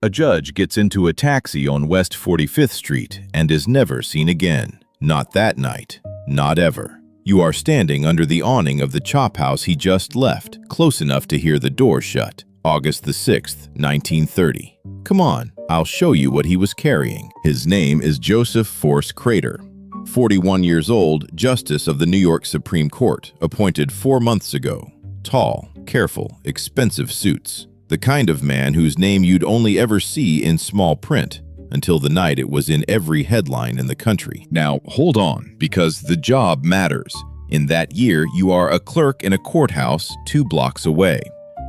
A judge gets into a taxi on West 45th Street and is never seen again. Not that night. Not ever. You are standing under the awning of the chop house he just left, close enough to hear the door shut. August the 6th, 1930. Come on, I'll show you what he was carrying. His name is Joseph Force Crater. 41 years old, Justice of the New York Supreme Court, appointed 4 months ago. Tall, careful, expensive suits. The kind of man whose name you'd only ever see in small print, until the night it was in every headline in the country. Now, hold on, because the job matters. In that year, you are a clerk in a courthouse 2 blocks away.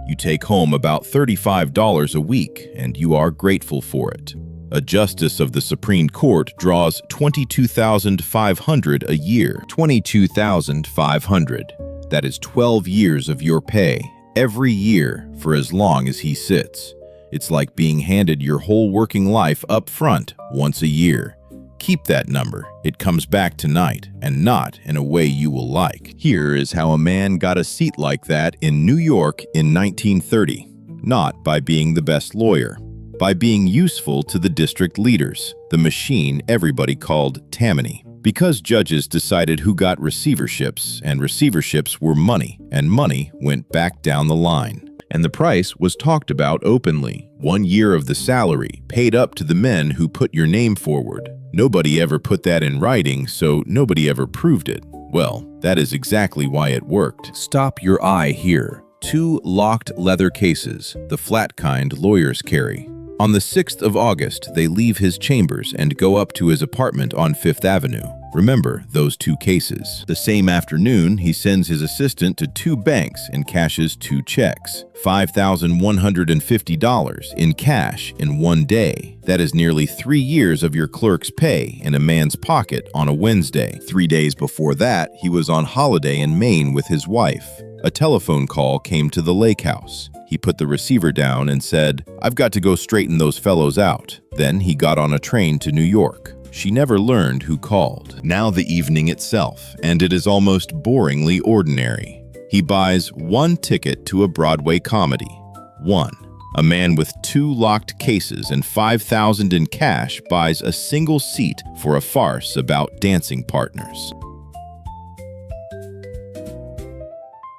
You take home about $35 a week, and you are grateful for it. A justice of the Supreme Court draws $22,500 a year. $22,500. That is 12 years of your pay. Every year for as long as he sits. It's like being handed your whole working life up front once a year. Keep that number. It comes back tonight, and not in a way you will like. Here is how a man got a seat like that in New York in 1930. Not by being the best lawyer. By being useful to the district leaders, the machine everybody called Tammany. Because judges decided who got receiverships, and receiverships were money, and money went back down the line. And the price was talked about openly. 1 year of the salary, paid up to the men who put your name forward. Nobody ever put that in writing, so nobody ever proved it. Well, that is exactly why it worked. Stop your eye here. 2 locked leather cases, the flat kind lawyers carry. On the 6th of August, they leave his chambers and go up to his apartment on 5th Avenue. Remember those 2 cases. The same afternoon, he sends his assistant to 2 banks and cashes 2 checks. $5,150 in cash in 1 day. That is nearly 3 years of your clerk's pay in a man's pocket on a Wednesday. 3 days before that, he was on holiday in Maine with his wife. A telephone call came to the lake house. He put the receiver down and said, "I've got to go straighten those fellows out." Then he got on a train to New York. She never learned who called. Now the evening itself, and it is almost boringly ordinary. He buys 1 ticket to a Broadway comedy. 1. A man with 2 locked cases and $5,000 in cash buys a single seat for a farce about dancing partners.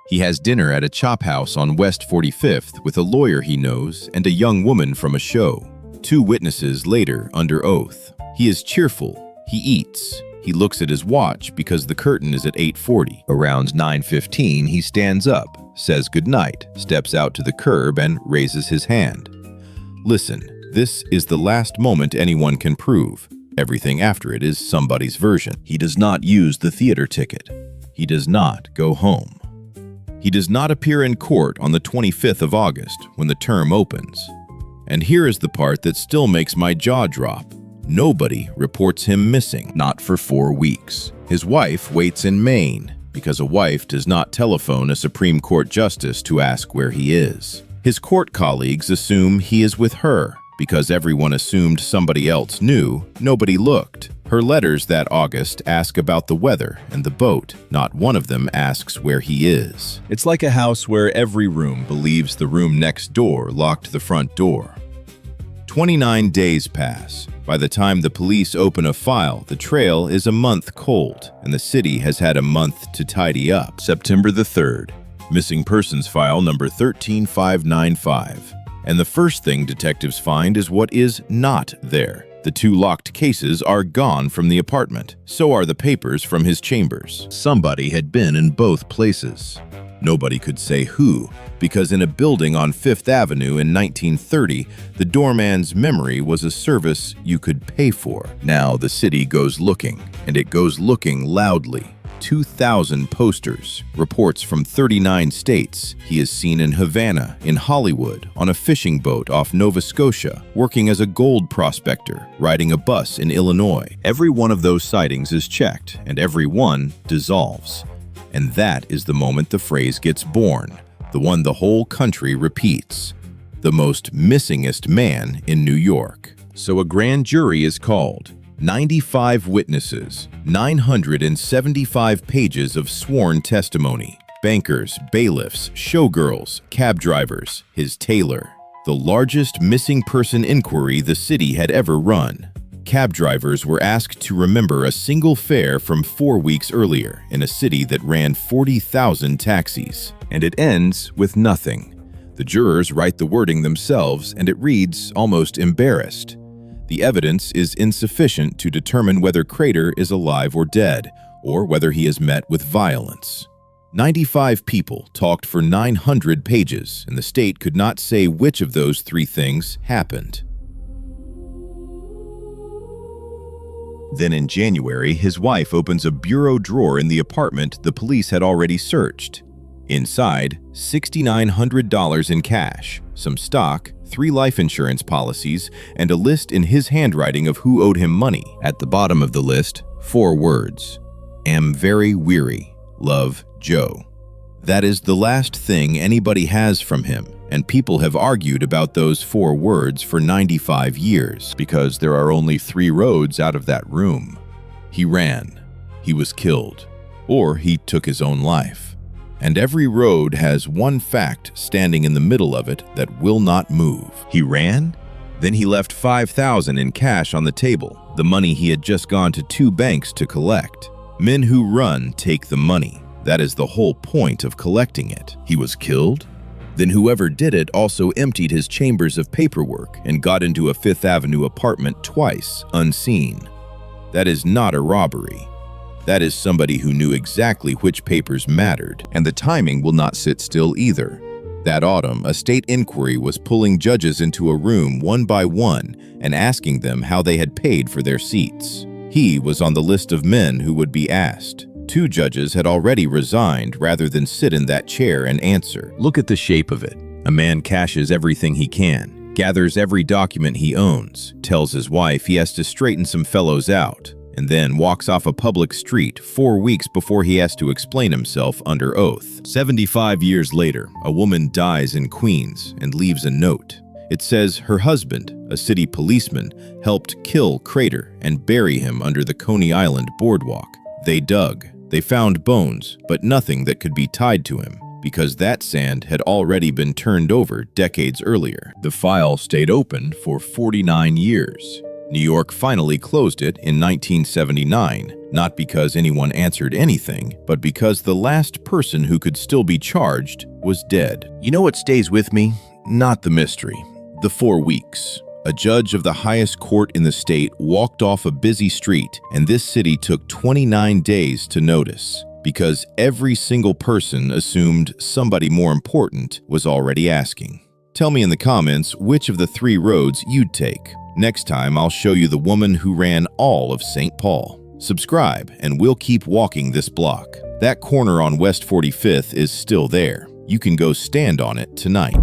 He has dinner at a chop house on West 45th with a lawyer he knows and a young woman from a show. 2 witnesses later under oath. He is cheerful. He eats. He looks at his watch because the curtain is at 8:40. Around 9:15, he stands up, says goodnight, steps out to the curb and raises his hand. Listen, this is the last moment anyone can prove. Everything after it is somebody's version. He does not use the theater ticket. He does not go home. He does not appear in court on the 25th of August when the term opens. And here is the part that still makes my jaw drop. Nobody reports him missing, not for 4 weeks. His wife waits in Maine, because a wife does not telephone a Supreme Court justice to ask where he is. His court colleagues assume he is with her. Because everyone assumed somebody else knew, nobody looked. Her letters that August ask about the weather and the boat. Not one of them asks where he is. It's like a house where every room believes the room next door locked the front door. 29 days pass. By the time the police open a file, the trail is a month cold, and the city has had a month to tidy up. September the 3rd. Missing persons file number 13595. And the first thing detectives find is what is not there. The 2 locked cases are gone from the apartment. So are the papers from his chambers. Somebody had been in both places. Nobody could say who, because in a building on 5th Avenue in 1930, the doorman's memory was a service you could pay for. Now the city goes looking, and it goes looking loudly. 2,000 posters, reports from 39 states. He is seen in Havana, in Hollywood, on a fishing boat off Nova Scotia, working as a gold prospector, riding a bus in Illinois. Every one of those sightings is checked, and every one dissolves. And that is the moment the phrase gets born, the one the whole country repeats. The most missingest man in New York. So a grand jury is called. 95 witnesses, 975 pages of sworn testimony. Bankers, bailiffs, showgirls, cab drivers, his tailor. the largest missing person inquiry the city had ever run. Cab drivers were asked to remember a single fare from 4 weeks earlier in a city that ran 40,000 taxis. And it ends with nothing. The jurors write the wording themselves, and it reads almost embarrassed. The evidence is insufficient to determine whether Crater is alive or dead, or whether he has met with violence. 95 people talked for 900 pages, and the state could not say which of those three things happened. Then in January, his wife opens a bureau drawer in the apartment the police had already searched. Inside, $6,900 in cash, some stock, 3 life insurance policies, and a list in his handwriting of who owed him money. At the bottom of the list, 4 words: "Am very weary. Love, Joe." That is the last thing anybody has from him, and people have argued about those 4 words for 95 years because there are only 3 roads out of that room. He ran, he was killed, or he took his own life. And every road has one fact standing in the middle of it that will not move. He ran? Then he left $5,000 in cash on the table, the money he had just gone to 2 banks to collect. Men who run take the money. That is the whole point of collecting it. He was killed? Then whoever did it also emptied his chambers of paperwork and got into a 5th Avenue apartment twice, unseen. That is not a robbery. That is somebody who knew exactly which papers mattered, and the timing will not sit still either. That autumn, a state inquiry was pulling judges into a room one by one and asking them how they had paid for their seats. He was on the list of men who would be asked. 2 judges had already resigned rather than sit in that chair and answer. Look at the shape of it. A man cashes everything he can, gathers every document he owns, tells his wife he has to straighten some fellows out, and then walks off a public street 4 weeks before he has to explain himself under oath. 75 years later, a woman dies in Queens and leaves a note. It says her husband, a city policeman, helped kill Crater and bury him under the Coney Island boardwalk. They dug. They found bones, but nothing that could be tied to him, because that sand had already been turned over decades earlier. The file stayed open for 49 years. New York finally closed it in 1979, not because anyone answered anything, but because the last person who could still be charged was dead. You know what stays with me? Not the mystery. The 4 weeks. A judge of the highest court in the state walked off a busy street, and this city took 29 days to notice, because every single person assumed somebody more important was already asking. Tell me in the comments which of the 3 roads you'd take. Next time, I'll show you the woman who ran all of St. Paul. Subscribe, and we'll keep walking this block. That corner on West 45th is still there. You can go stand on it tonight.